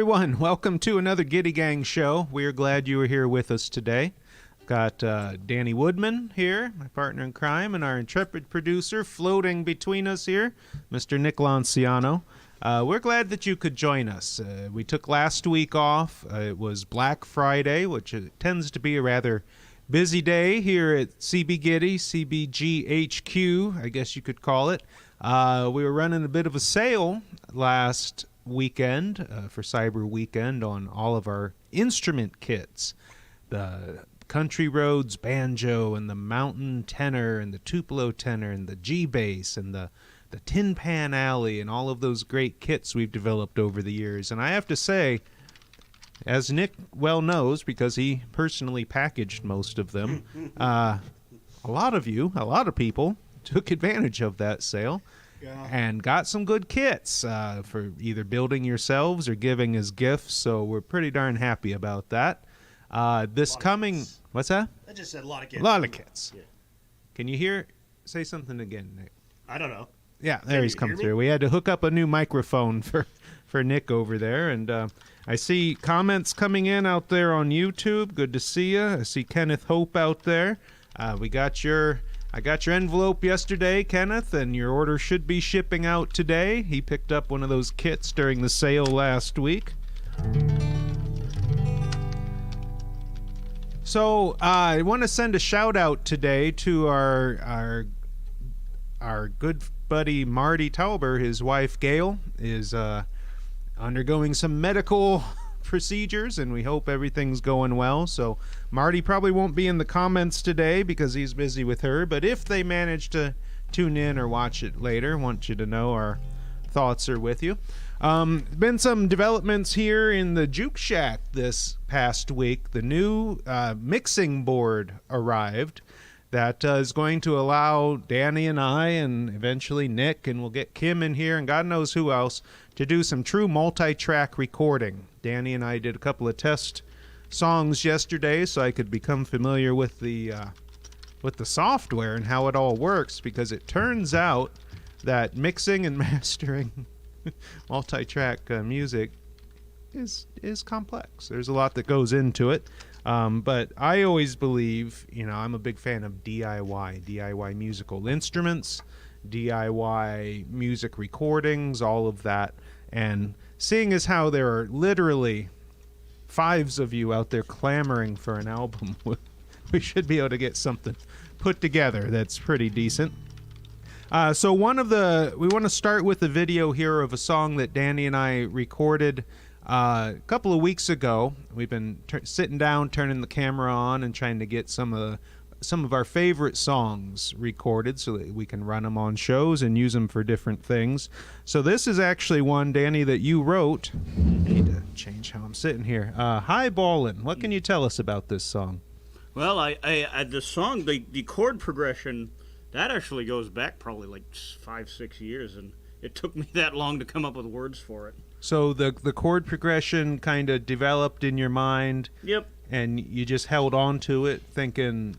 everyone. Welcome to another Gitty Gang show. We are glad you are here with us today. Got Danny Woodman here, my partner in crime, and our intrepid producer floating between us here, Mr. Nick Lanciano. We're glad that you could join us. We took last week off. It was Black Friday, which tends to be a rather busy day here at CB Gitty, CBGHQ, I guess you could call it. We were running a bit of a sale last weekend for Cyber Weekend on all of our instrument kits. The Country Roads banjo and the Mountain tenor and the Tupelo tenor and the G-bass and the Tin Pan Alley and all of those great kits we've developed over the years. And I have to say, as Nick well knows, because he personally packaged most of them, a lot of people took advantage of that sale and got some good kits for either building yourselves or giving as gifts. So we're pretty darn happy about that. This coming... What's that? I just said a lot of kits. A lot of kits. Yeah. Can you hear? Say something again, Nick. I don't know. Yeah, there he's come through. We had to hook up a new microphone for Nick over there. And I see comments coming in out there on YouTube. Good to see you. I see Kenneth Hope out there. I got your envelope yesterday, Kenneth, and your order should be shipping out today. He picked up one of those kits during the sale last week. So I want to send a shout out today to our good buddy Marty Tauber. His wife Gail is undergoing some medical procedures, and we hope everything's going well. So Marty probably won't be in the comments today because he's busy with her, but if they manage to tune in or watch it later, want you to know our thoughts are with you. Been some developments here in the Juke Shack this past week. The new mixing board arrived that is going to allow Danny and I and eventually Nick, and we'll get Kim in here and God knows who else, to do some true multi-track recording. Danny and I did a couple of test songs yesterday so I could become familiar with the software and how it all works, because it turns out that mixing and mastering multi-track music is complex. There's a lot that goes into it. But I always believe, I'm a big fan of DIY musical instruments, DIY music recordings, all of that. And seeing as how there are literally fives of you out there clamoring for an album, we should be able to get something put together that's pretty decent. So we want to start with a video here of a song that Danny and I recorded a couple of weeks ago. We've been sitting down, turning the camera on, and trying to get some of our favorite songs recorded so that we can run them on shows and use them for different things. So this is actually one, Danny, that you wrote. I need to change how I'm sitting here. Highballing. What can you tell us about this song? Well, the song, the chord progression, that actually goes back probably like 5-6 years, and it took me that long to come up with words for it. So the chord progression kind of developed in your mind. Yep. And you just held on to it, thinking,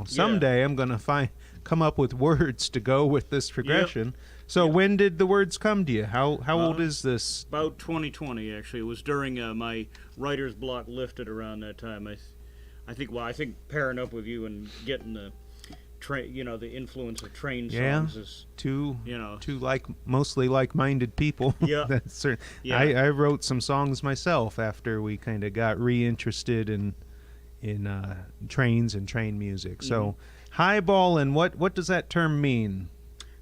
someday I'm going to come up with words to go with this progression. Yep. So when did the words come to you? How old is this? About 2020, actually. It was during my writer's block lifted around that time. I think pairing up with you and getting the the influence of train songs is two mostly like-minded people. Yeah. I wrote some songs myself after we kind of got reinterested in trains and train music. So highballing, what does that term mean?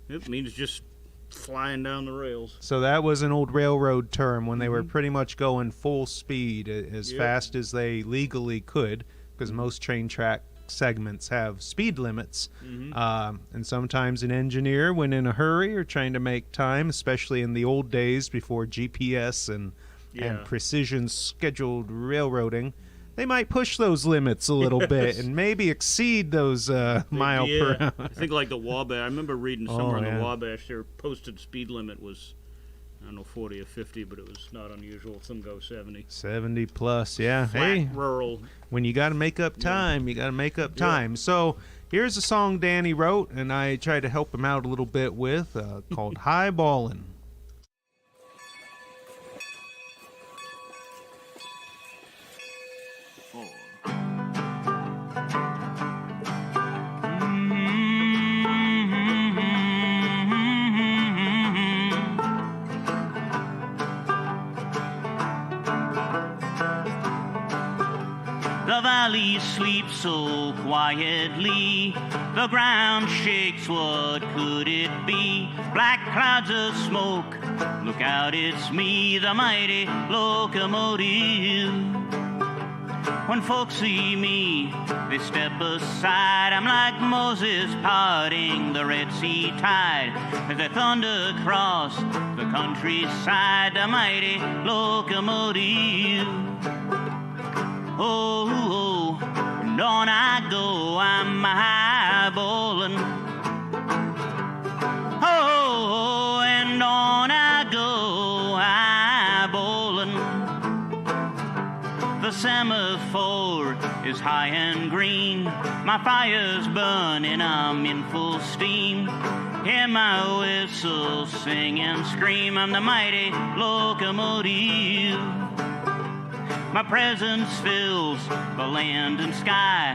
It means just flying down the rails. So that was an old railroad term when they were pretty much going full speed as fast as they legally could, because most train track segments have speed limits, and sometimes an engineer, when in a hurry or trying to make time, especially in the old days before GPS and precision scheduled railroading, they might push those limits a little bit and maybe exceed those mile per hour. I think like the Wabash, I remember reading somewhere in the Wabash their posted speed limit was, I don't know, 40 or 50, but it was not unusual. Some go 70. 70 plus, yeah. Flat, rural. When you got to make up time, you got to make up time. So here's a song Danny wrote, and I tried to help him out a little bit with, called Highballing. while he sleeps so quietly. The ground shakes, what could it be? Black clouds of smoke, look out, it's me, the mighty locomotive. When folks see me, they step aside. I'm like Moses parting the Red Sea tide as I thunder across the countryside, the mighty locomotive. Oh, oh, and on I go, I'm highballing. Oh, and on I go, highballing. The semaphore is high and green. My fire's burning, I'm in full steam. Hear my whistle sing and scream. I'm the mighty locomotive. My presence fills the land and sky.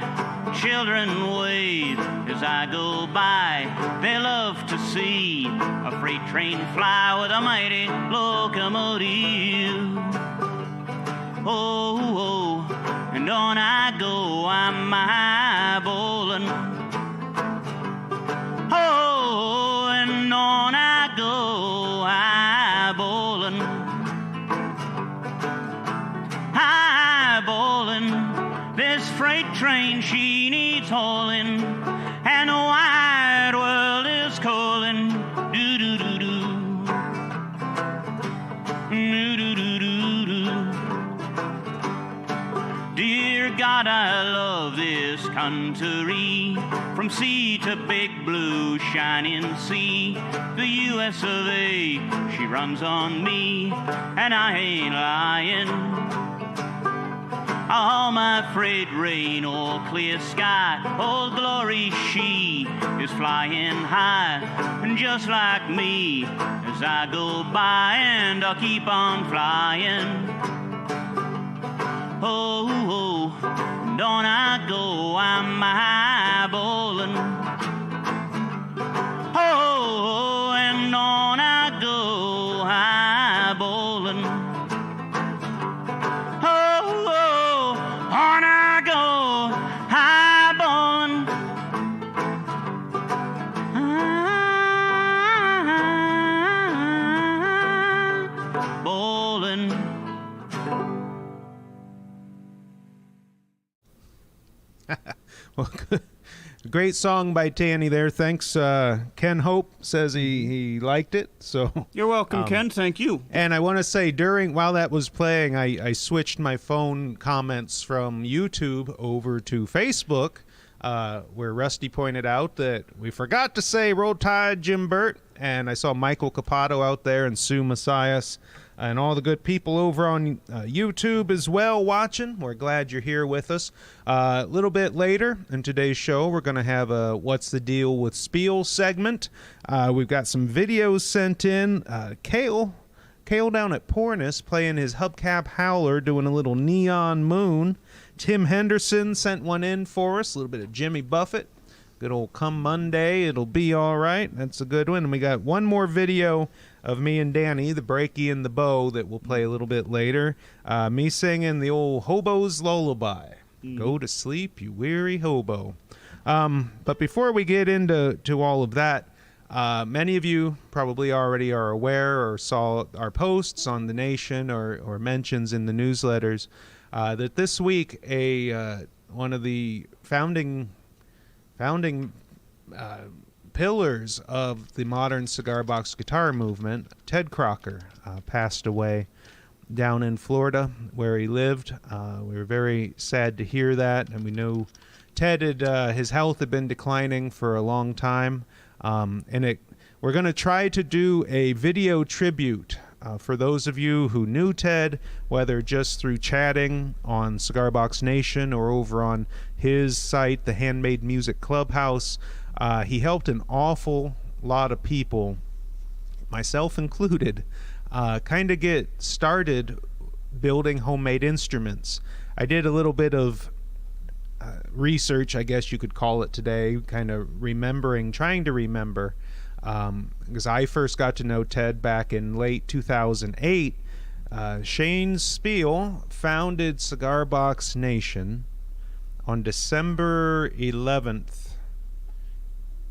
Children wave as I go by. They love to see a freight train fly with a mighty locomotive. Oh, oh, and on I go, I'm highballing. Oh, and on I go, highballing. Highballing, this freight train, she needs hauling, and the wide world is calling. Do-do-do-do. Do-do-do-do-do. Dear God, I love this country, from sea to big blue shining sea. The U.S. of A, she runs on me, and I ain't lying. All my freight rain, all clear sky, all glory, she is flying high, and just like me, as I go by, and I'll keep on flying. Oh, oh, and on I go, I'm highballing. Oh, and on I go, highballing. Oh, oh, on I go, highballing. Highballing. Well, great song by Tanny there. Thanks. Ken Hope says he liked it. So You're welcome, Ken. Thank you. And I want to say, while that was playing, I switched my phone comments from YouTube over to Facebook, where Rusty pointed out that we forgot to say Roll Tide, Jim Burt, and I saw Michael Capato out there and Sue Messias and all the good people over on YouTube as well watching. We're glad you're here with us. A little bit later in today's show, we're going to have a What's the Deal with Spiel segment. We've got some videos sent in. Kale down at Pornis playing his hubcap howler, doing a little Neon Moon. Tim Henderson sent one in for us, a little bit of Jimmy Buffett. Good old Come Monday, It'll Be All Right. That's a good one. And we got one more video of me and Danny, the breaky and the bow, that we'll play a little bit later. Me singing the old Hobo's Lullaby. Go to sleep, you weary hobo. But before we get into all of that, many of you probably already are aware or saw our posts on The Nation or mentions in the newsletters that this week one of the founding pillars of the modern cigar box guitar movement, Ted Crocker, passed away down in Florida where he lived. We were very sad to hear that, and we know Ted his health had been declining for a long time, and we're going to try to do a video tribute for those of you who knew Ted, whether just through chatting on Cigar Box Nation or over on his site, the Handmade Music Clubhouse. He helped an awful lot of people, myself included, kind of get started building homemade instruments. I did a little bit of research, I guess you could call it today, kind of trying to remember, because I first got to know Ted back in late 2008. Shane Spiel founded Cigar Box Nation on December 11th,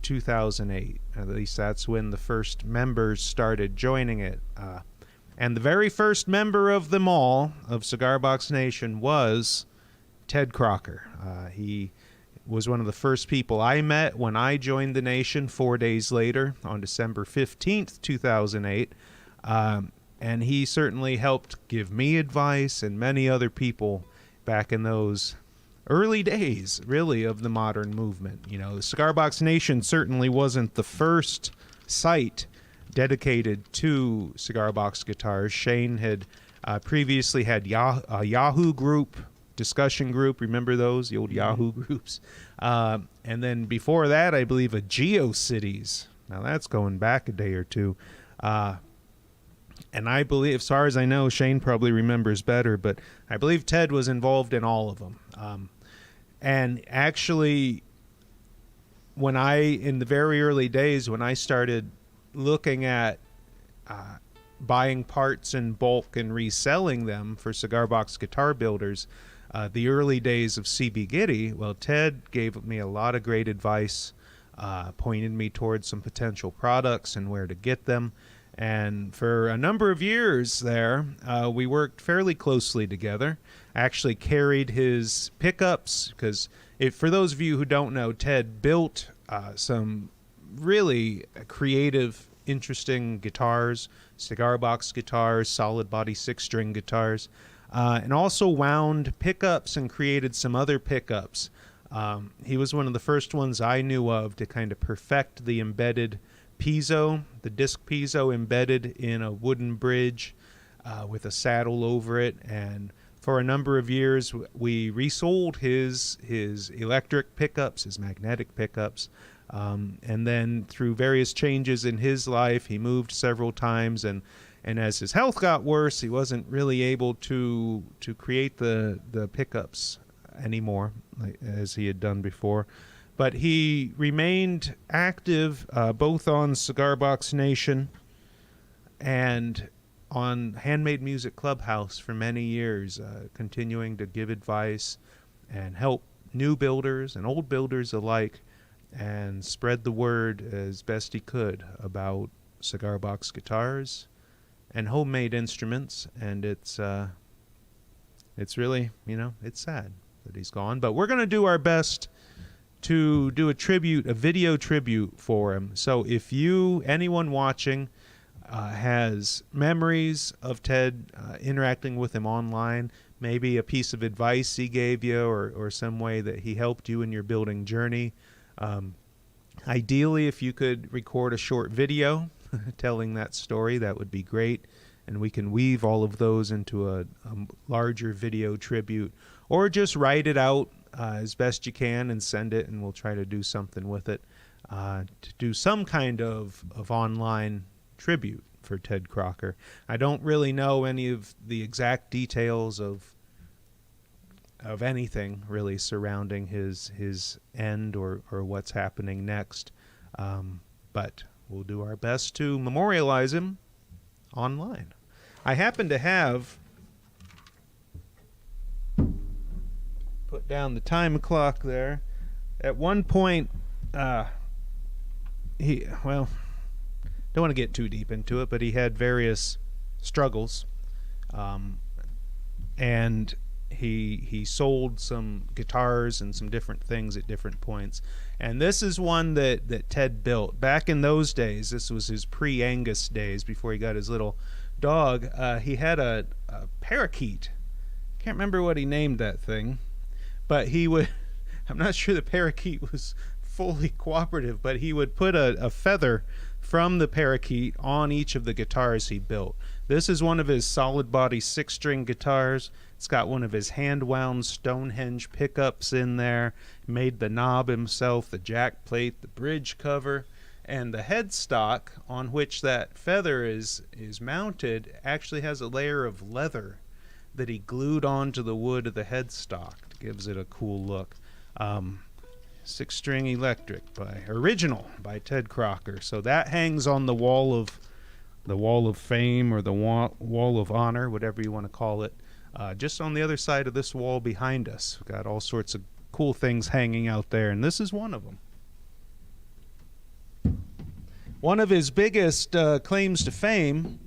2008. At least that's when the first members started joining it. And the very first member of them all, of Cigar Box Nation, was Ted Crocker. He was one of the first people I met when I joined the nation 4 days later on December 15th, 2008. And he certainly helped give me advice and many other people back in those early days, really, of the modern movement. You know, the Cigar Box Nation certainly wasn't the first site dedicated to cigar box guitars. Shane had previously had a Yahoo group, discussion group. Remember those, the old Yahoo groups? And then before that, I believe a GeoCities. Now that's going back a day or two. And I believe, as far as I know, Shane probably remembers better, but I believe Ted was involved in all of them. And actually, in the very early days, when I started looking at buying parts in bulk and reselling them for cigar box guitar builders, the early days of CB Gitty, well, Ted gave me a lot of great advice, pointed me towards some potential products and where to get them. And for a number of years there, we worked fairly closely together. I actually carried his pickups because, for those of you who don't know, Ted built some really creative, interesting guitars, cigar box guitars, solid body 6-string guitars, and also wound pickups and created some other pickups. He was one of the first ones I knew of to kind of perfect the embedded piezo, the disc piezo embedded in a wooden bridge with a saddle over it. And for a number of years, we resold his electric pickups, his magnetic pickups. And then through various changes in his life, he moved several times, and as his health got worse, he wasn't really able to create the pickups anymore as he had done before. But he remained active both on Cigar Box Nation and on Handmade Music Clubhouse for many years, continuing to give advice and help new builders and old builders alike, and spread the word as best he could about cigar box guitars and homemade instruments. And it's really, it's sad that he's gone. But we're going to do our best to do a video tribute for him. So if anyone watching, has memories of Ted, interacting with him online, maybe a piece of advice he gave you, or some way that he helped you in your building journey, ideally, if you could record a short video telling that story, that would be great. And we can weave all of those into a larger video tribute, or just write it out as best you can and send it, and we'll try to do something with it, to do some kind of online tribute for Ted Crocker. I don't really know any of the exact details of anything really surrounding his end or what's happening next, but we'll do our best to memorialize him online. I happen to have put down the time clock there. At one point, don't want to get too deep into it, but he had various struggles, and he sold some guitars and some different things at different points. And this is one that Ted built back in those days. This was his pre-Angus days, before he got his little dog. He had a parakeet. Can't remember what he named that thing, but I'm not sure the parakeet was fully cooperative, but he would put a feather from the parakeet on each of the guitars he built. This is one of his solid body 6-string guitars. It's got one of his hand wound Stonehenge pickups in there. He made the knob himself, the jack plate, the bridge cover, and the headstock on which that feather is mounted actually has a layer of leather that he glued onto the wood of the headstock. It gives it a cool look. 6-string electric original by Ted Crocker. So that hangs on the wall of fame, or the wall of honor, whatever you want to call it. Just on the other side of this wall behind us. We've got all sorts of cool things hanging out there, and this is one of them. One of his biggest claims to fame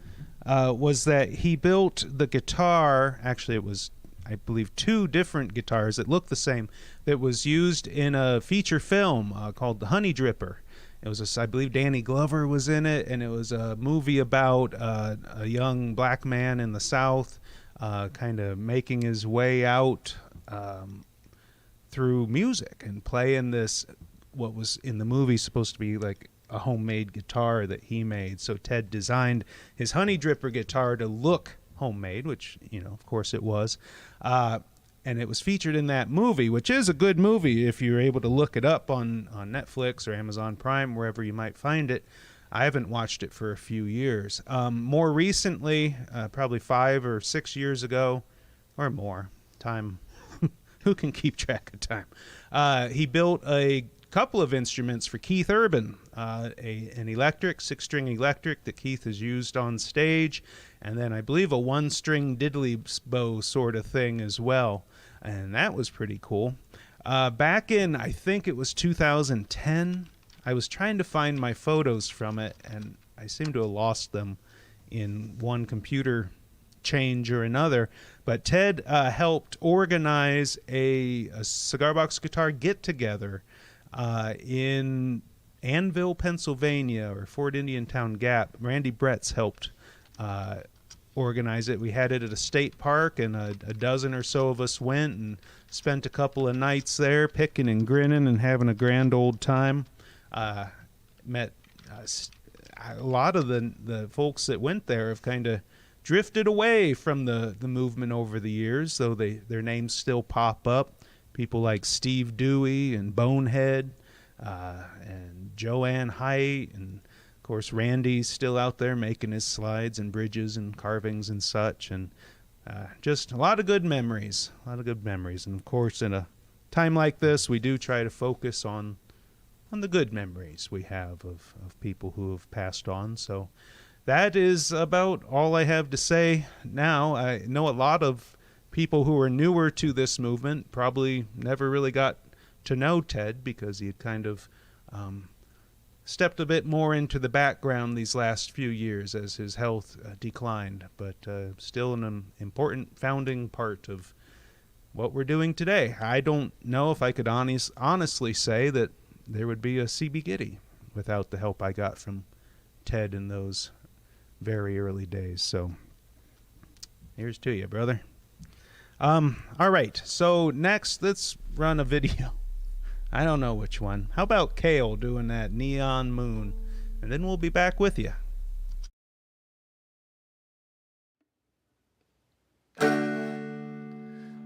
was that he built the guitar. Actually, it was, I believe, 2 different guitars that looked the same, that was used in a feature film called The Honey Dripper. It was, I believe, Danny Glover was in it, and it was a movie about a young black man in the South kind of making his way out through music and playing this, what was in the movie supposed to be like a homemade guitar that he made. So Ted designed his Honey Dripper guitar to look homemade, which, you know, of course it was. And it was featured in that movie, which is a good movie if you're able to look it up on Netflix or Amazon Prime, wherever you might find it. I haven't watched it for a few years. More recently, probably 5 or 6 years ago, or more, time, who can keep track of time? He built a couple of instruments for Keith Urban, an electric, 6-string electric that Keith has used on stage, and then I believe a 1-string diddly bow sort of thing as well, and that was pretty cool. Back in, I think it was 2010, I was trying to find my photos from it, and I seem to have lost them in one computer change or another, but Ted helped organize a cigar box guitar get-together in Annville, Pennsylvania, or Fort Indian Town Gap. Randy Bretz helped organize it. We had it at a state park, and a dozen or so of us went and spent a couple of nights there picking and grinning and having a grand old time. Met a lot of the folks that went there have kind of drifted away from the movement over the years, though their names still pop up. People like Steve Dewey and Bonehead and Joanne Height, and of course Randy's still out there making his slides and bridges and carvings and such, and just a lot of good memories, and of course in a time like this we do try to focus on the good memories we have of people who have passed on. So that is about all I have to say now. I know a lot of people who are newer to this movement probably never really got to know Ted, because he had kind of stepped a bit more into the background these last few years as his health declined, but still an important founding part of what we're doing today. I don't know if I could honestly say that there would be a CB Gitty without the help I got from Ted in those very early days. So here's to you, brother. All right, so next let's run a video. I don't know which one. How about Kale doing that Neon Moon? And then we'll be back with you.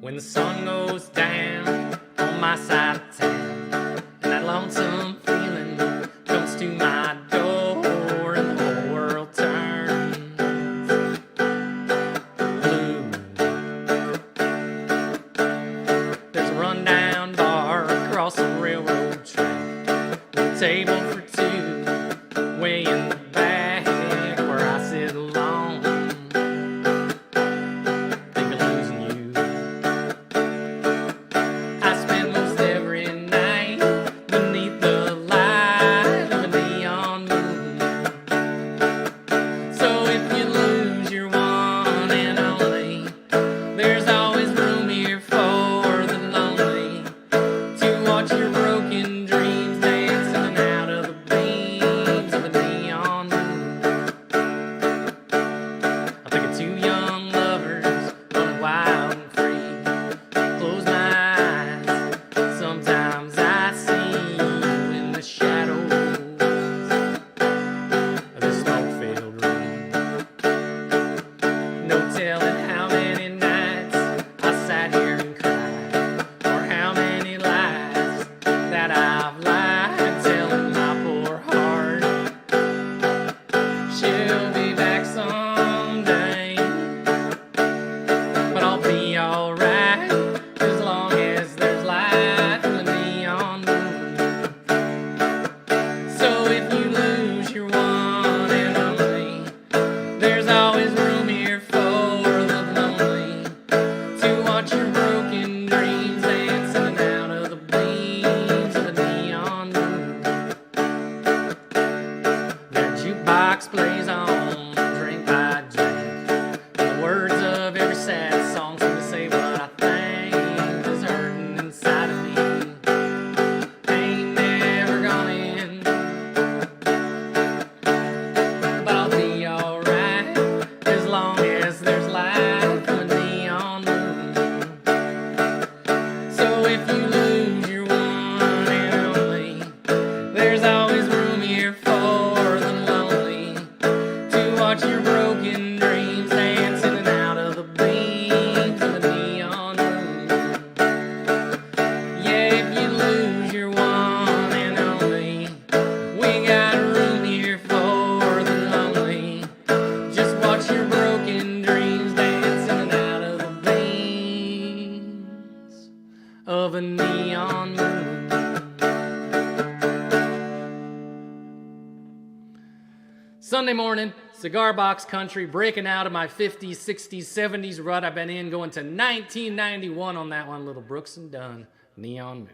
When the sun goes down on my side of town, and that lonesome feeling comes to my door, and the whole world turns blue. There's a rundown bar across the railroad track, with a table for two, way in the back where I sit alone. Think of losing you. I spend most every night beneath the light of a neon box plays on, drink by drink. The words of every sad song seem to say what I think is hurting inside of me. Ain't never gonna end, but I'll be alright as long as there's light from a neon moon. So if you lose your one and only, there's always room here for the lonely to watch your broken dreams dance in and out of the beams of a neon moon. Yeah, if you lose your one and only, we got room here for the lonely. Just watch your broken dreams dance in and out of the beams of a neon moon. Sunday morning, cigar box country, breaking out of my 50s, 60s, 70s rut I've been in, going to 1991 on that one, little Brooks and Dunn, Neon Moon.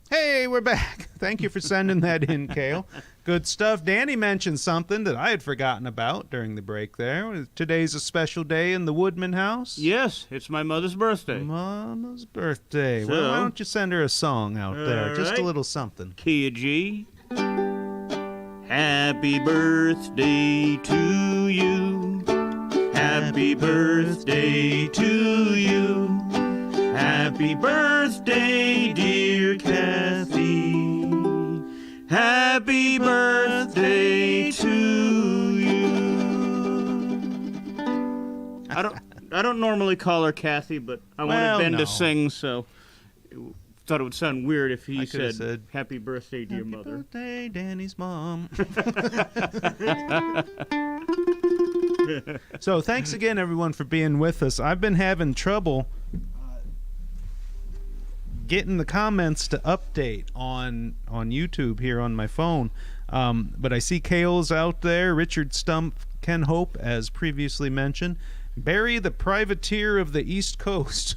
Hey, we're back. Thank you for sending that in, Kale. Good stuff. Danny mentioned something that I had forgotten about during the break there. Today's a special day in the Woodman house. Yes, it's my mother's birthday. Mama's birthday. So- Well, why don't you send her a song out there? All Just a right. little something. Key of G. Happy birthday to you. Happy birthday to you. Happy birthday, dear Kathy. Happy birthday to you. I don't normally call her Kathy, but I Well, wanted Ben no. to sing, so thought it would sound weird if he I could've said, said, "Happy birthday, dear Happy mother." birthday, Danny's mom. So thanks again, everyone, for being with us. I've been having trouble getting the comments to update on YouTube here on my phone. But I see Kale's out there, Richard Stump, Ken Hope, as previously mentioned. Barry the Privateer of the East Coast.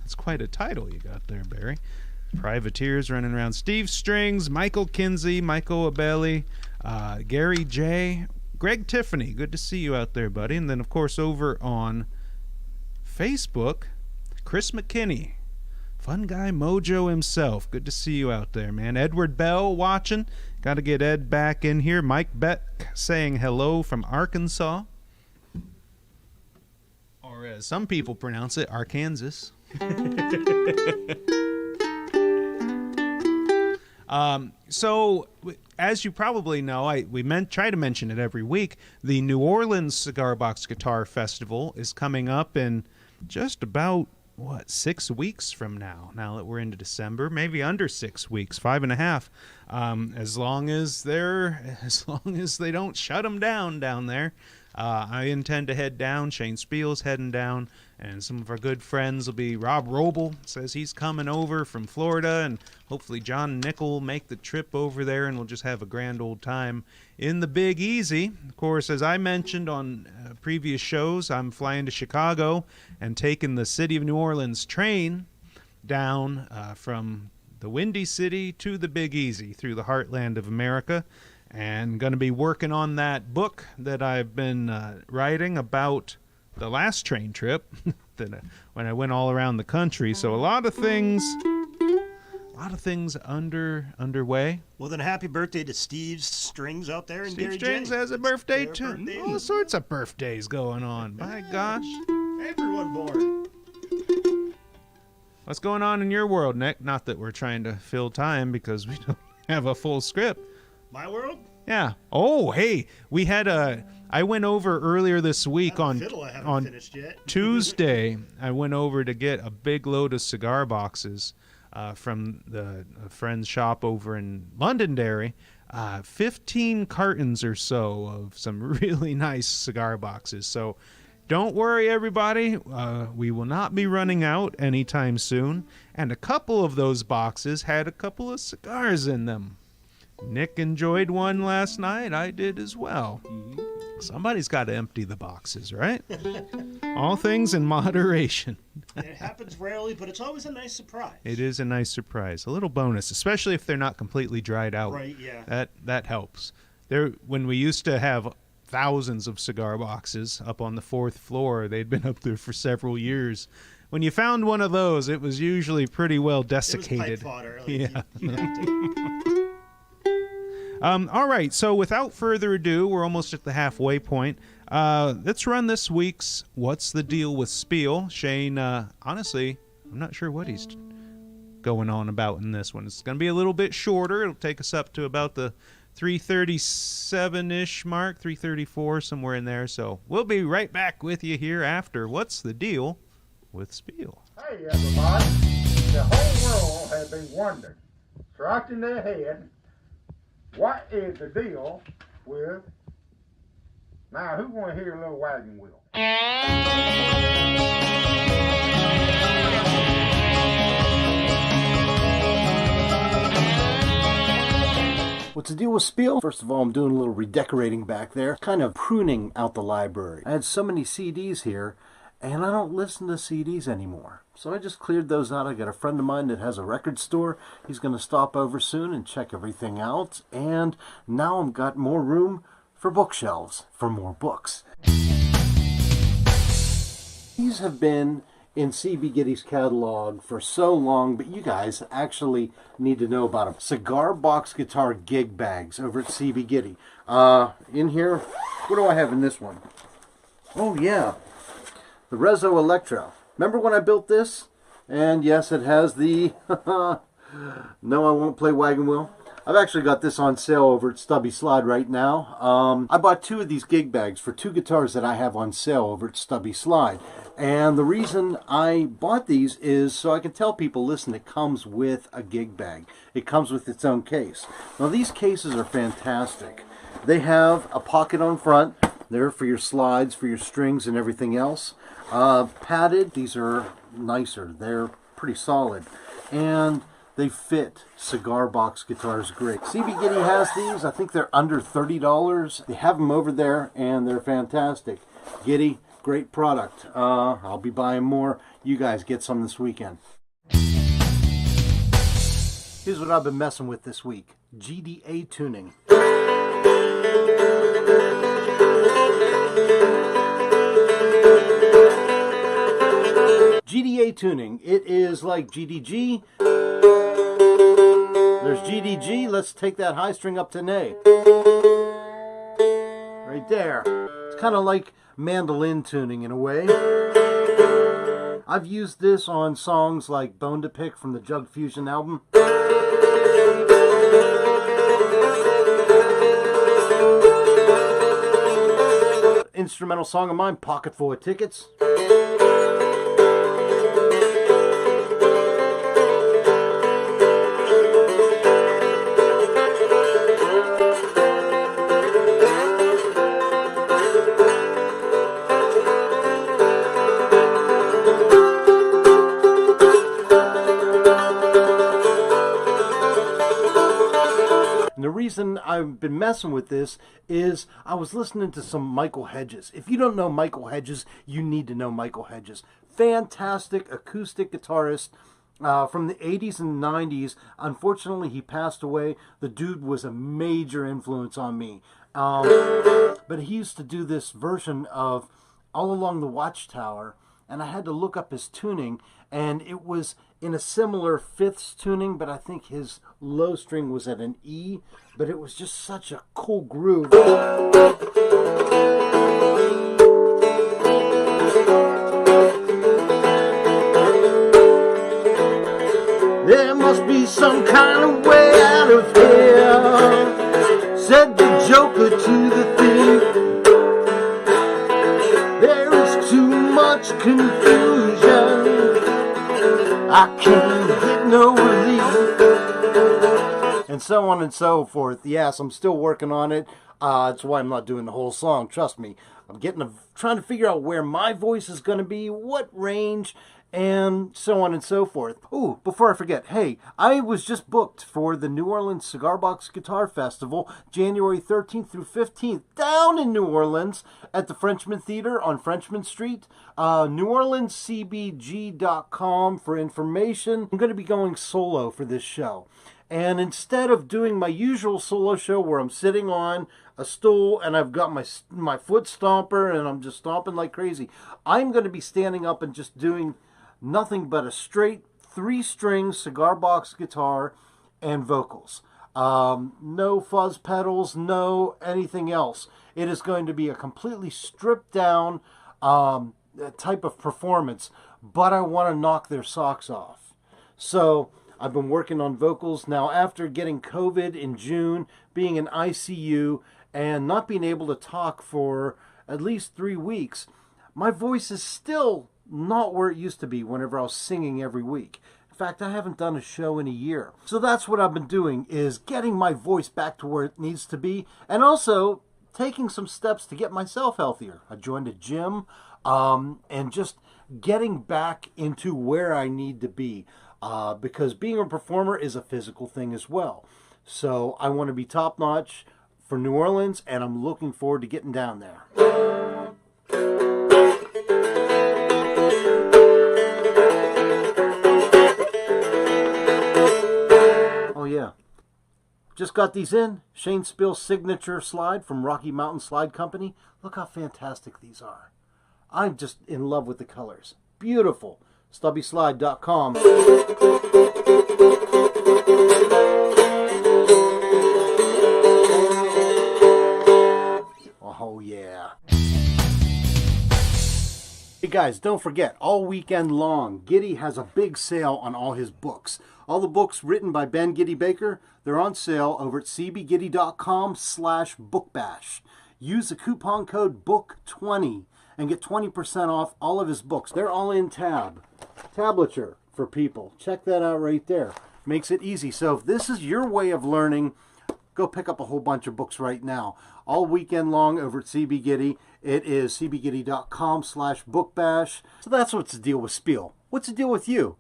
That's quite a title you got there, Barry. Privateers running around. Steve Strings, Michael Kinsey, Michael Abelli, Gary J., Greg Tiffany. Good to see you out there, buddy. And then, of course, over on Facebook, Chris McKinney. Fun guy Mojo himself. Good to see you out there, man. Edward Bell watching. Got to get Ed back in here. Mike Beck saying hello from Arkansas. Or as some people pronounce it, Arkansas. So, as you probably know, we try to mention it every week. The New Orleans Cigar Box Guitar Festival is coming up in just about 6 weeks from now that we're into December, maybe under 6 weeks, 5.5, as long as they don't shut them down there. I intend to head down. Shane Spiel's heading down, and some of our good friends will be. Rob Roble says he's coming over from Florida, and hopefully John Nickel will make the trip over there, and we'll just have a grand old time in the Big Easy. Of course, as I mentioned on previous shows, I'm flying to Chicago and taking the City of New Orleans train down from the Windy City to the Big Easy through the heartland of America. And going to be working on that book that I've been writing about the last train trip when I went all around the country. So a lot of things underway. Well, then happy birthday to Steve Strings out there and Steve Gary Strings J. has a birthday Their too. birthday. All sorts of birthdays going on. My gosh. Everyone born. What's going on in your world, Nick? Not that we're trying to fill time because we don't have a full script. My world? Yeah. Oh, hey, we had I went over earlier this week I have a on fiddle I haven't on finished yet. Tuesday. I went over to get a big load of cigar boxes from a friend's shop over in Londonderry. 15 cartons or so of some really nice cigar boxes. So don't worry, everybody. We will not be running out anytime soon. And a couple of those boxes had a couple of cigars in them. Nick enjoyed one last night. I did as well. Somebody's got to empty the boxes, right? All things in moderation. It happens rarely, but it's always a nice surprise. It is a nice surprise, a little bonus, especially if they're not completely dried out. Right, yeah. That helps. When we used to have thousands of cigar boxes up on the 4th floor, they'd been up there for several years. When you found one of those, it was usually pretty well desiccated. It was pipe fodder. Like, Yeah. you have to- All right, so without further ado, we're almost at the halfway point. Let's run this week's What's the Deal with Spiel. Shane, honestly, I'm not sure what he's going on about in this one. It's going to be a little bit shorter. It'll take us up to about the 3:37-ish mark, 3:34, somewhere in there. So we'll be right back with you here after What's the Deal with Spiel. Hey everybody, the whole world has been wondering, scratching their head, what is the deal with, now who want to hear a little wagon wheel? What's the deal with Spiel? First of all, I'm doing a little redecorating back there, kind of pruning out the library. I had so many CDs here, and I don't listen to CDs anymore. So I just cleared those out. I got a friend of mine that has a record store. He's going to stop over soon and check everything out. And now I've got more room for bookshelves, for more books. These have been in CB Gitty's catalog for so long, but you guys actually need to know about them. Cigar box guitar gig bags over at CB Gitty. In here, what do I have in this one? Oh yeah, the Rezo Electro. Remember when I built this? And yes, it has the no, I won't play Wagon Wheel. I've actually got this on sale over at Stubby Slide right now. I bought 2 of these gig bags for 2 guitars that I have on sale over at Stubby Slide. And the reason I bought these is so I can tell people, listen, it comes with a gig bag. It comes with its own case. Now these cases are fantastic. They have a pocket on front there for your slides, for your strings and everything else. Padded, these are nicer. They're pretty solid. And they fit cigar box guitars great. CB Gitty has these. I think they're under $30. They have them over there and they're fantastic. Gitty, great product. I'll be buying more. You guys get some this weekend. Here's what I've been messing with this week. GDA tuning. GDA tuning. It is like GDG. There's GDG. Let's take that high string up to A. Right there. It's kind of like mandolin tuning in a way. I've used this on songs like Bone to Pick from the Jug Fusion album. Instrumental song of mine, Pocket Full of Tickets. And the reason I've been messing with this is I was listening to some Michael Hedges. If you don't know Michael Hedges, you need to know Michael Hedges. Fantastic acoustic guitarist from the 80s and 90s. Unfortunately, he passed away. The dude was a major influence on me. But he used to do this version of All Along the Watchtower, and I had to look up his tuning, and it was in a similar fifths tuning, but I think his low string was at an E, but it was just such a cool groove. There must be some kind of way out of here, said the Joker to the thief. There is too much confusion, I can't get no relief. And so on and so forth. Yes, I'm still working on it. That's why I'm not doing the whole song. Trust me. I'm trying to figure out where my voice is going to be, what range, and so on and so forth. Oh, before I forget, hey, I was just booked for the New Orleans Cigar Box Guitar Festival, January 13th through 15th, down in New Orleans at the Frenchman Theater on Frenchman Street. NewOrleansCBG.com for information. I'm going to be going solo for this show. And instead of doing my usual solo show where I'm sitting on a stool and I've got my foot stomper and I'm just stomping like crazy, I'm going to be standing up and just doing nothing but a straight 3-string cigar box guitar and vocals. No fuzz pedals, no anything else. It is going to be a completely stripped down type of performance, but I want to knock their socks off. So I've been working on vocals. Now, after getting COVID in June, being in ICU, and not being able to talk for at least 3 weeks, my voice is still not where it used to be whenever I was singing every week. In fact, I haven't done a show in a year. So that's what I've been doing, is getting my voice back to where it needs to be, and also taking some steps to get myself healthier. I joined a gym, and just getting back into where I need to be, because being a performer is a physical thing as well. So I want to be top-notch for New Orleans, and I'm looking forward to getting down there. Oh yeah, just got these in. Shane Spill's signature slide from Rocky Mountain Slide Company. Look how fantastic these are. I'm just in love with the colors. Beautiful. StubbySlide.com. Oh yeah. Hey guys, don't forget, all weekend long, Gitty has a big sale on all his books. All the books written by Ben Gitty Baker, they're on sale over at cbgitty.com/bookbash. Use the coupon code BOOK20 and get 20% off all of his books. They're all in tablature for people. Check that out right there. Makes it easy. So if this is your way of learning, go pick up a whole bunch of books right now. All weekend long over at CB Gitty. It is cbgitty.com/bookbash. So that's what's the deal with Spiel. What's the deal with you?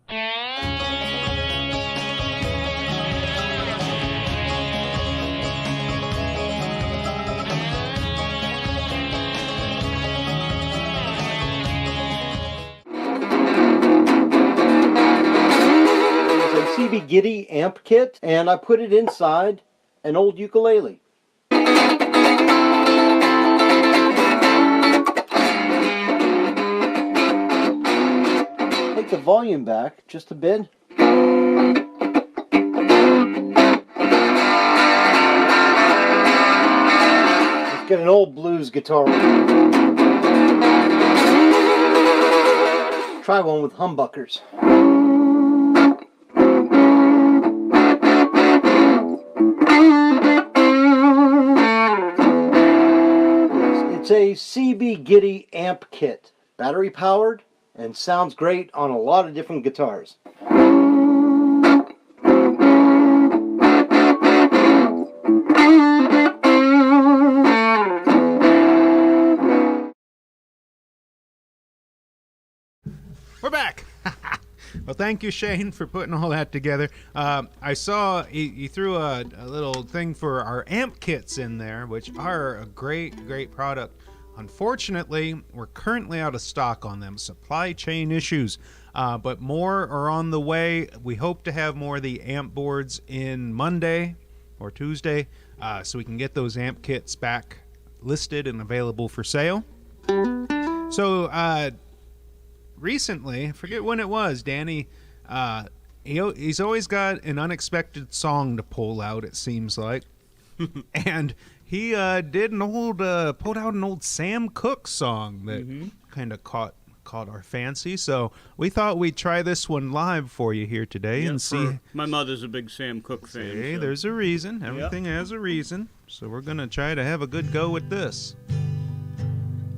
CB Gitty amp kit, and I put it inside an old ukulele. Take the volume back just a bit. Let's get an old blues guitar. Try one with humbuckers. It's a CB Gitty amp kit, battery powered, and sounds great on a lot of different guitars. We're back. Well, thank you, Shane, for putting all that together. I saw you threw a little thing for our amp kits in there, which are a great product. Unfortunately, we're currently out of stock on them. Supply chain issues. But more are on the way. We hope to have more of the amp boards in Monday or Tuesday, so we can get those amp kits back listed and available for sale. So, recently, I forget when it was, Danny, he's always got an unexpected song to pull out, it seems like. And he pulled out an old Sam Cooke song that kind of caught our fancy. So we thought we'd try this one live for you here today and see. My mother's a big Sam Cooke fan. Hey, so. there's a reason. Everything has a reason. So we're going to try to have a good go with this.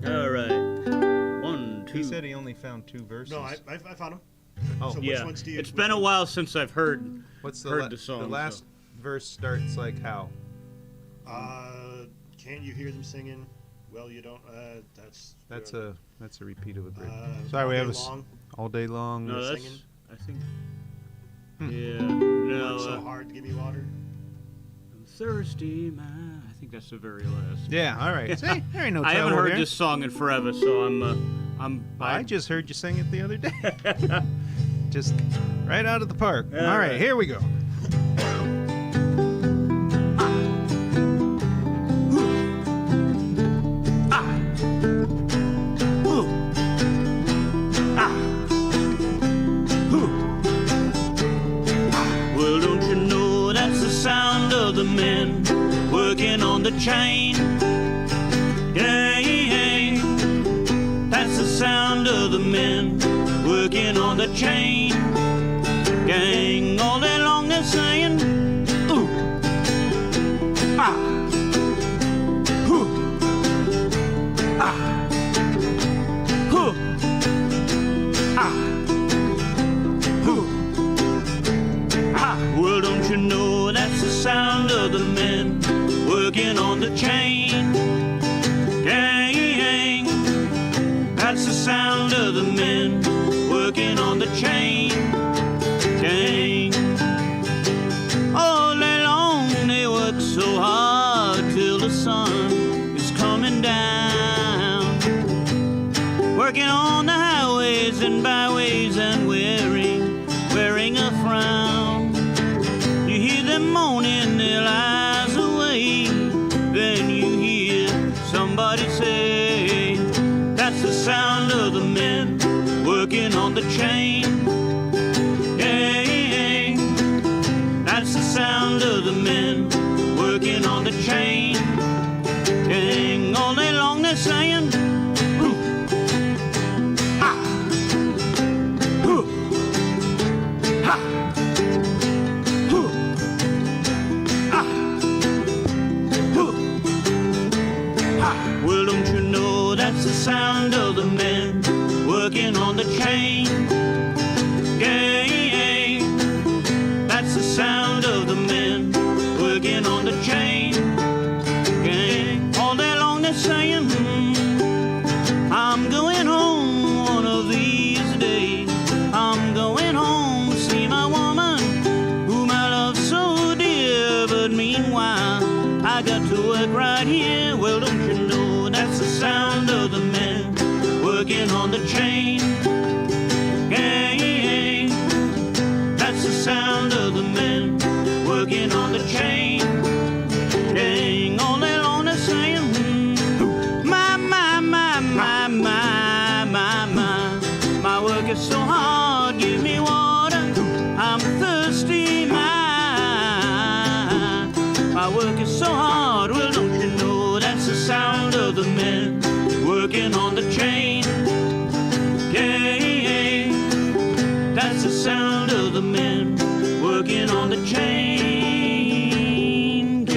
All right. 1, 2. He said he only found 2 verses. No, I found them. Oh, So yeah. which ones do you? It's been a while since I've heard the song. The last verse starts like how? Can't you hear them singing? Well, you don't. That's That's a repeat of a bridge. All we have Day a Long. all day long. No, that's. singing? I think. Yeah. No. Work so hard to give you water. I'm thirsty, man. I think that's the very last. Yeah. All right. See, there ain't no I haven't trouble heard there. this song in forever, so I just heard you sing it the other day. Just right out of the park. All All right, right. here we go. Well, don't you know that's the sound of the men working on the chain? Yeah, that's the sound of the men working on the chain. Gang, all day long they're saying, ooh, ah, hoo, ah, hoo, ah, hoo. Well, don't you know that's the sound of the men working on the chain? Gang, that's the sound of the men working on the chain. Gang, all day long they work so hard till the sun is coming down, working on the highways and byways and wearing a frown. You hear them moaning their lives away, then you hear somebody say, that's the sound of the men working on the chain. Yeah, that's the sound of the men working on the chain. Gang, all day long they're saying, ooh, ha, ooh, ha. Well, don't you know that's the sound of the men working on the chain? Yeah, that's the sound of the men working on the chain. Yeah, all day long they're saying, I'm going home one of these days. I'm going home to see my woman, whom I love so dear. But meanwhile, I got to work right here. Well, don't you know that's the sound of the men working on the chain? Yeah, that's the sound of the men working on the chain. Dang, all day long they're saying, my, my work is so hard, give me water, I'm thirsty, my work is so hard. Well, don't you know that's the sound of the men working on the chain? Yeah, that's the sound of the men working on the chain. Gang.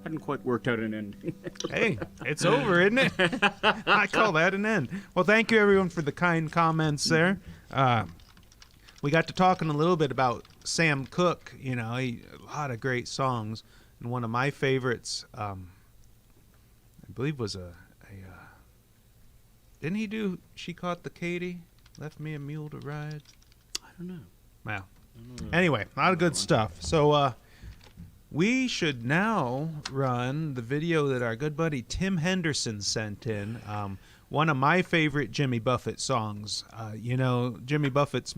Hadn't quite worked out an ending. Hey, it's over, isn't it? I call that an end. Well, thank you, everyone, for the kind comments there. We got to talking a little bit about Sam Cooke. You know, a lot of great songs. And one of my favorites, I believe, was didn't he do She Caught the Katy, Left Me a Mule to Ride? I don't know. Wow. Anyway, a lot of good stuff. So we should now run the video that our good buddy Tim Henderson sent in. One of my favorite Jimmy Buffett songs. You know, Jimmy Buffett's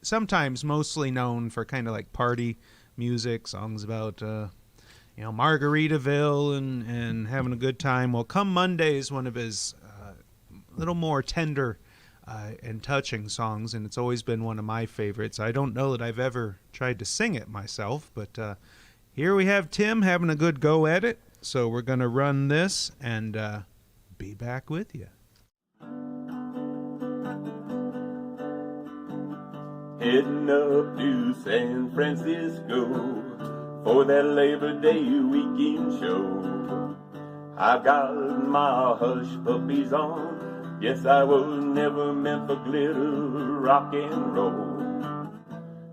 sometimes mostly known for kind of like party music, songs about you know, Margaritaville and having a good time. Well, Come Monday is one of his little more tender and touching songs, and it's always been one of my favorites. I don't know that I've ever tried to sing it myself, but here we have Tim having a good go at it. So we're going to run this and be back with you. Heading up to San Francisco for that Labor Day weekend show. I've got my hush puppies on. Yes, I was never meant for glitter, rock and roll.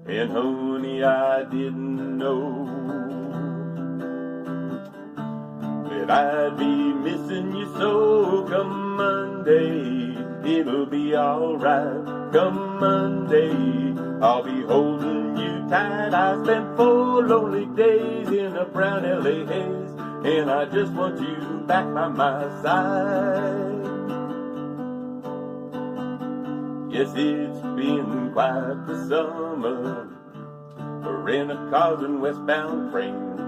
And honey, I didn't know. said I'd be missing you so. Come Monday, it'll be alright. Come Monday, I'll be holding you tight. I spent 4 lonely days in a brown LA haze, and I just want you back by my side. Yes, it's been quite the summer for rent-a-cars and westbound trains,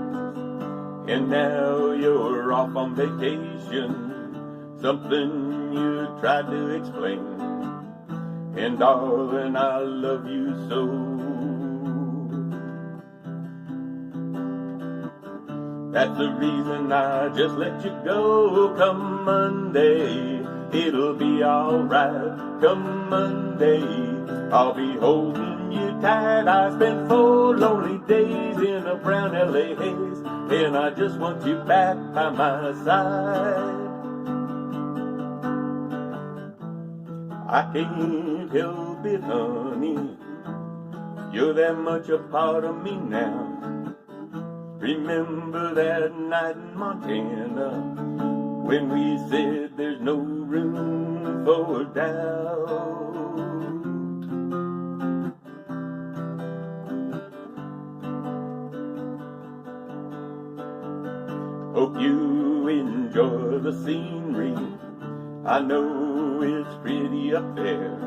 and now you're off on vacation, something you tried to explain. And darling, I love you so. That's the reason I just let you go. Come Monday, it'll be alright. Come Monday, I'll be holding you tight. I spent 4 lonely days in a brown LA haze, and I just want you back by my side. I can't help it, honey, you're that much a part of me now. Remember that night in Montana when we said there's no room for doubt. Hope you enjoy the scenery. I know it's pretty up there.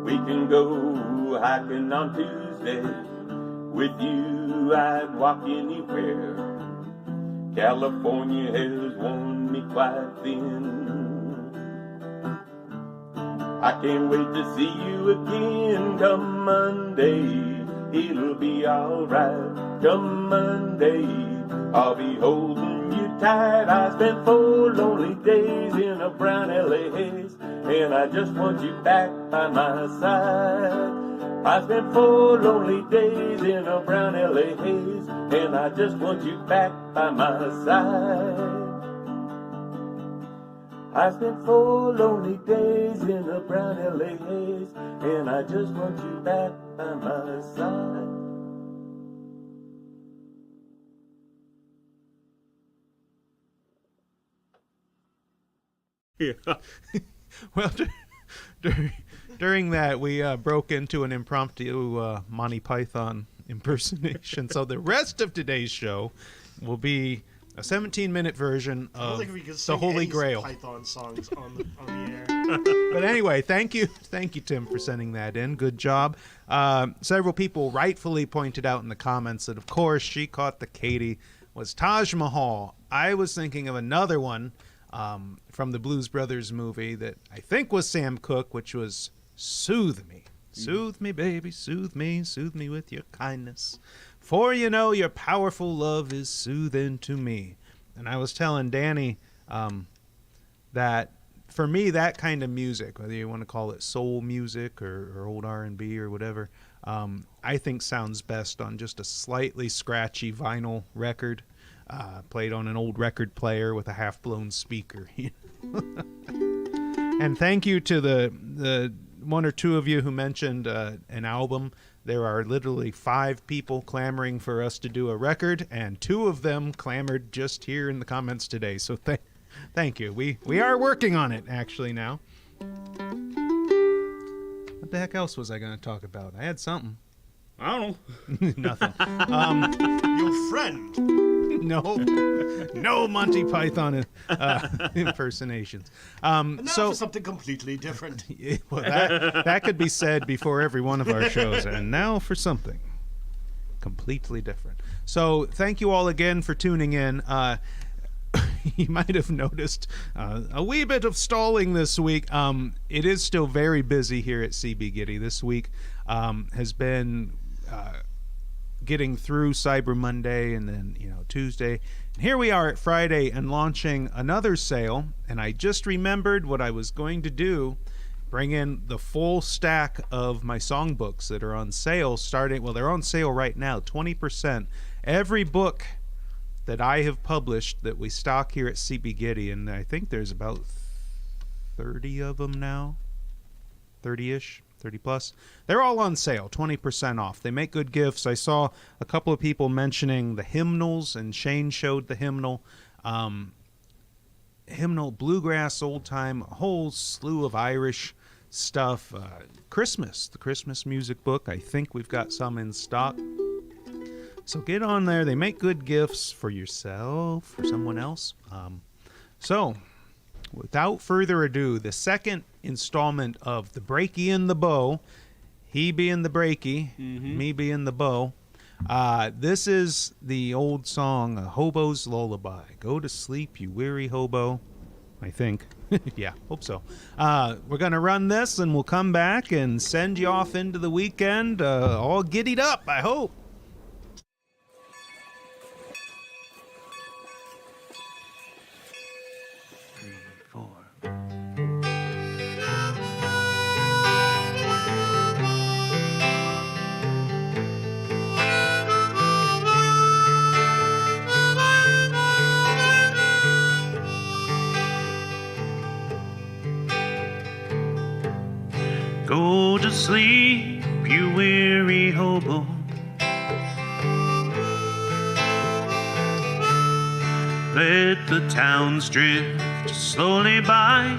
We can go hiking on Tuesday. With you, I'd walk anywhere. California has worn me quite thin. I can't wait to see you again. Come Monday, it'll be alright. Come Monday, I'll be holding you tight. I spent 4 lonely days in a brown LA haze, and I just want you back by my side. I spent 4 lonely days in a brown LA haze, and I just want you back by my side. I spent 4 lonely days in a brown LA haze, and I just want you back by my side. Yeah. Well, during that, we broke into an impromptu Monty Python impersonation. So the rest of today's show will be a 17-minute version I don't of think we could the sing Holy any Grail. Python songs on the air. But anyway, thank you, Tim, for sending that in. Good job. Several people rightfully pointed out in the comments that, of course, She Caught the Katy was Taj Mahal. I was thinking of another one from the Blues Brothers movie that I think was Sam Cooke, which was Soothe Me. Soothe me, baby, soothe me with your kindness. For you know your powerful love is soothing to me. And I was telling Danny that for me, that kind of music, whether you want to call it soul music or old R&B or whatever, I think sounds best on just a slightly scratchy vinyl record, played on an old record player with a half-blown speaker. And thank you to the 1 or 2 of you who mentioned an album. There are literally 5 people clamoring for us to do a record, and 2 of them clamored just here in the comments today. So thank you. We are working on it, actually, now. What the heck else was I going to talk about? I had something. I don't know. Nothing. Your friend. No Monty Python impersonations. And now for something completely different. Well, that could be said before every one of our shows. And now for something completely different. So thank you all again for tuning in. You might have noticed a wee bit of stalling this week. It is still very busy here at CB Gitty. This week has been getting through Cyber Monday and then Tuesday. And here we are at Friday and launching another sale. And I just remembered what I was going to do. Bring in the full stack of my songbooks that are on sale they're on sale right now, 20%. Every book that I have published that we stock here at CB Gitty, and I think there's about 30 of them now, 30-ish, 30 plus. They're all on sale, 20% off. They make good gifts. I saw a couple of people mentioning the hymnals, and Shane showed the hymnal. hymnal, bluegrass, old time, a whole slew of Irish stuff. Christmas, the Christmas music book. I think we've got some in stock. So get on there. They make good gifts for yourself, for someone else. So without further ado, the second installment of the Breaky and the Bow, he being the Breaky, me being the Bow. This is the old song, A Hobo's Lullaby. Go to sleep, you weary hobo. I think. Yeah, hope so. We're going to run this, and we'll come back and send you off into the weekend all giddied up, I hope. Go to sleep, you weary hobo. Let the towns drift slowly by.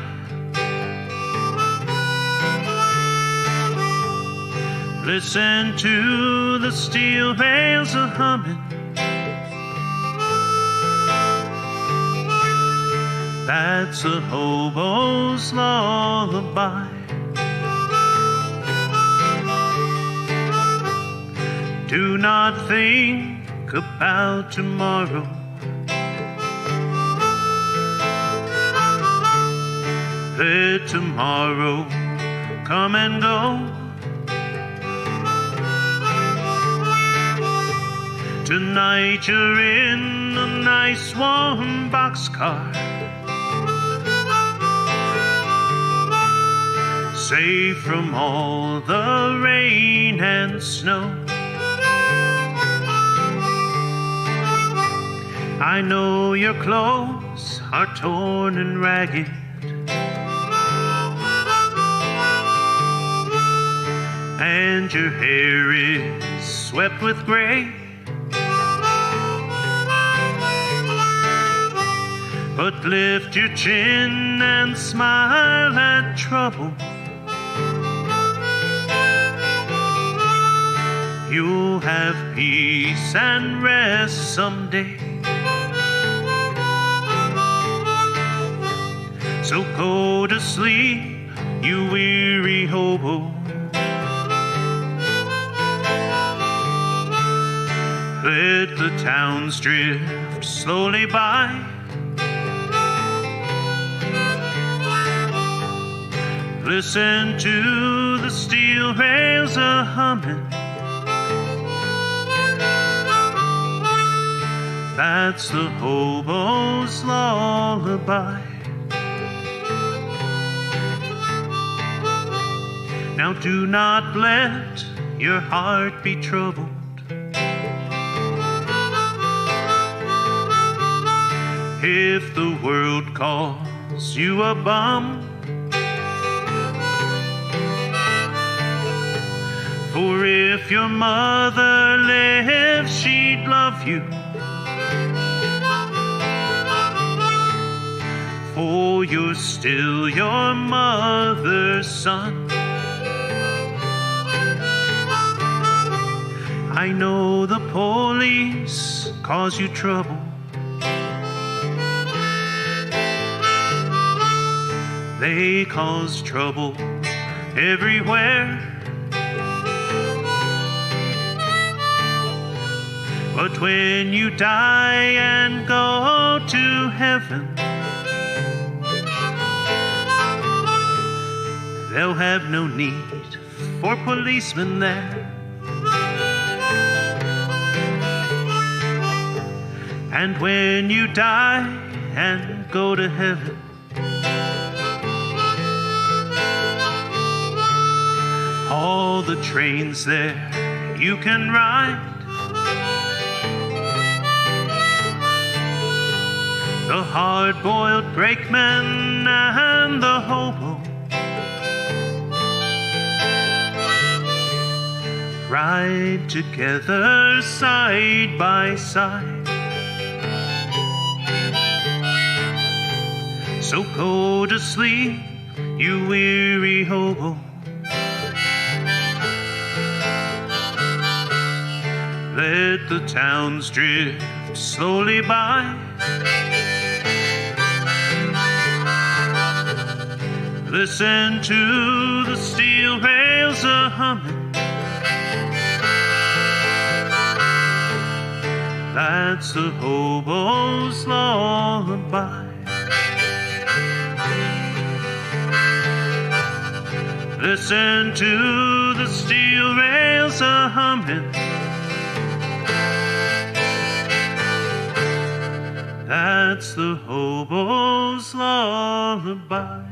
Listen to the steel rails a-humming. That's a hobo's lullaby. Do not think about tomorrow. Let tomorrow come and go. Tonight you're in a nice warm boxcar, safe from all the rain and snow. I know your clothes are torn and ragged, and your hair is swept with gray. But lift your chin and smile at trouble. You'll have peace and rest someday. So go to sleep, you weary hobo. Let the towns drift slowly by. Listen to the steel rails a-humming. That's the hobo's lullaby. Now do not let your heart be troubled. If the world calls you a bum, for if your mother lived, she'd love you. For you're still your mother's son. I know the police cause you trouble. They cause trouble everywhere. But when you die and go to heaven, they'll have no need for policemen there. And when you die and go to heaven, all the trains there you can ride. The hard-boiled brakeman and the hobo ride together side by side. So go to sleep, you weary hobo. Let the towns drift slowly by. Listen to the steel rails a-humming. That's the hobo's lullaby. Listen to the steel rails a-humming. That's the hobo's lullaby.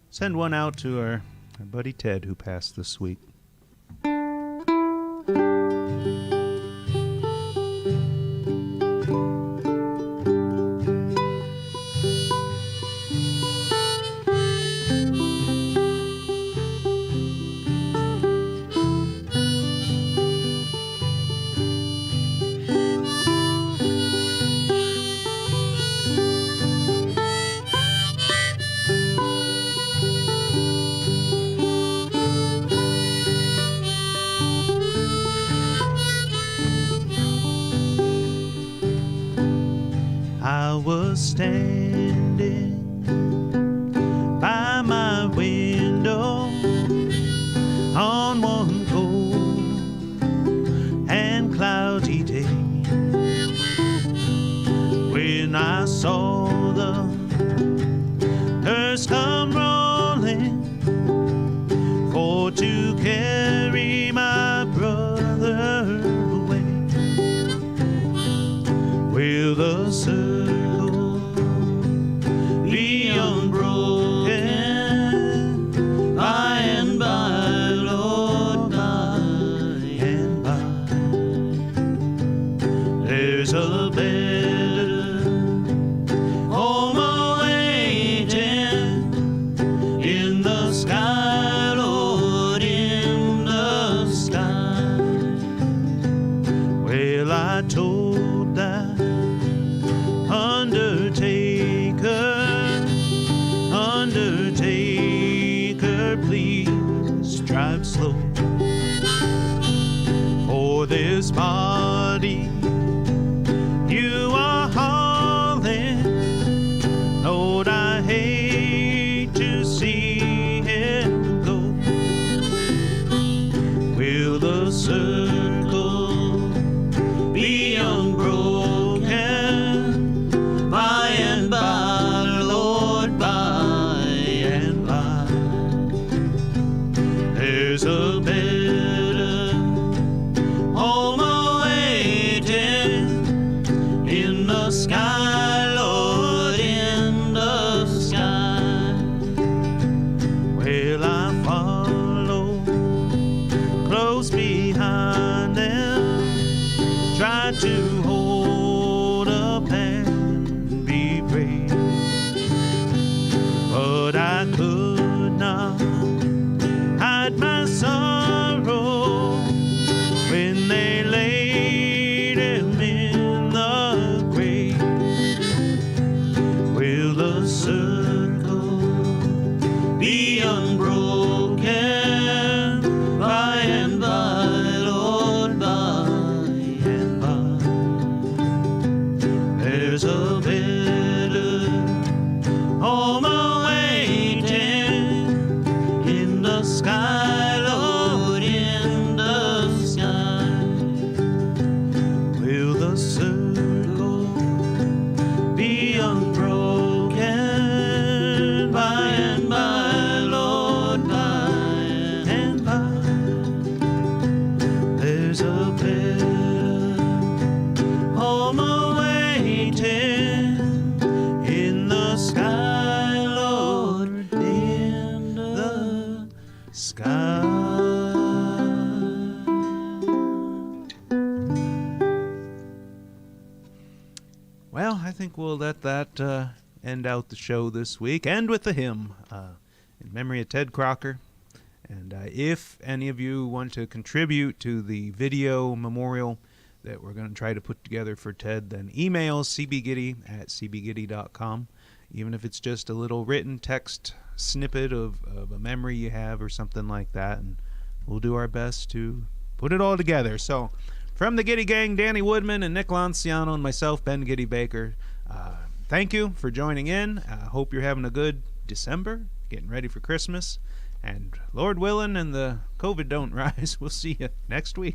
Send one out to our buddy Ted who passed this week. I was standing by my window on one cold and cloudy day when I saw the hearse come rolling for to carry my brother away. Will the circle be unbroken by and by, Lord, by and by? There's a better home awaiting in the sky, Lord, in the sky. Well, I told that Undertaker, please drive slow, for this body you are hauling, Lord, I hate to see him go. Will the circle be unbroken by and by, Lord, by and by? There's a better home awaiting in the sky, Lord, in the sky. Well, I follow close behind them, try to hold up and be brave, but I could not hide my sorrow when they laid him in the grave. Will the circle be unbroken by and by, Lord, by and by? There's a better home awaiting in the sky, Lord, in the sky. Will the circle be unbroken by and by, Lord, by and by? There's a better home awaiting in the sky, Lord, in the sky. Well, I think we'll let that end out the show this week, and with the hymn in memory of Ted Crocker And if any of you want to contribute to the video memorial that we're going to try to put together for Ted, then email cbgitty@cbgitty.com. Even if it's just a little written text snippet of a memory you have or something like that, and we'll do our best to put it all together. So, from the Gitty Gang, Danny Woodman and Nick Lanciano and myself, Ben Gitty Baker, thank you for joining in. I hope you're having a good December, getting ready for Christmas. And Lord willing and the COVID don't rise, we'll see you next week.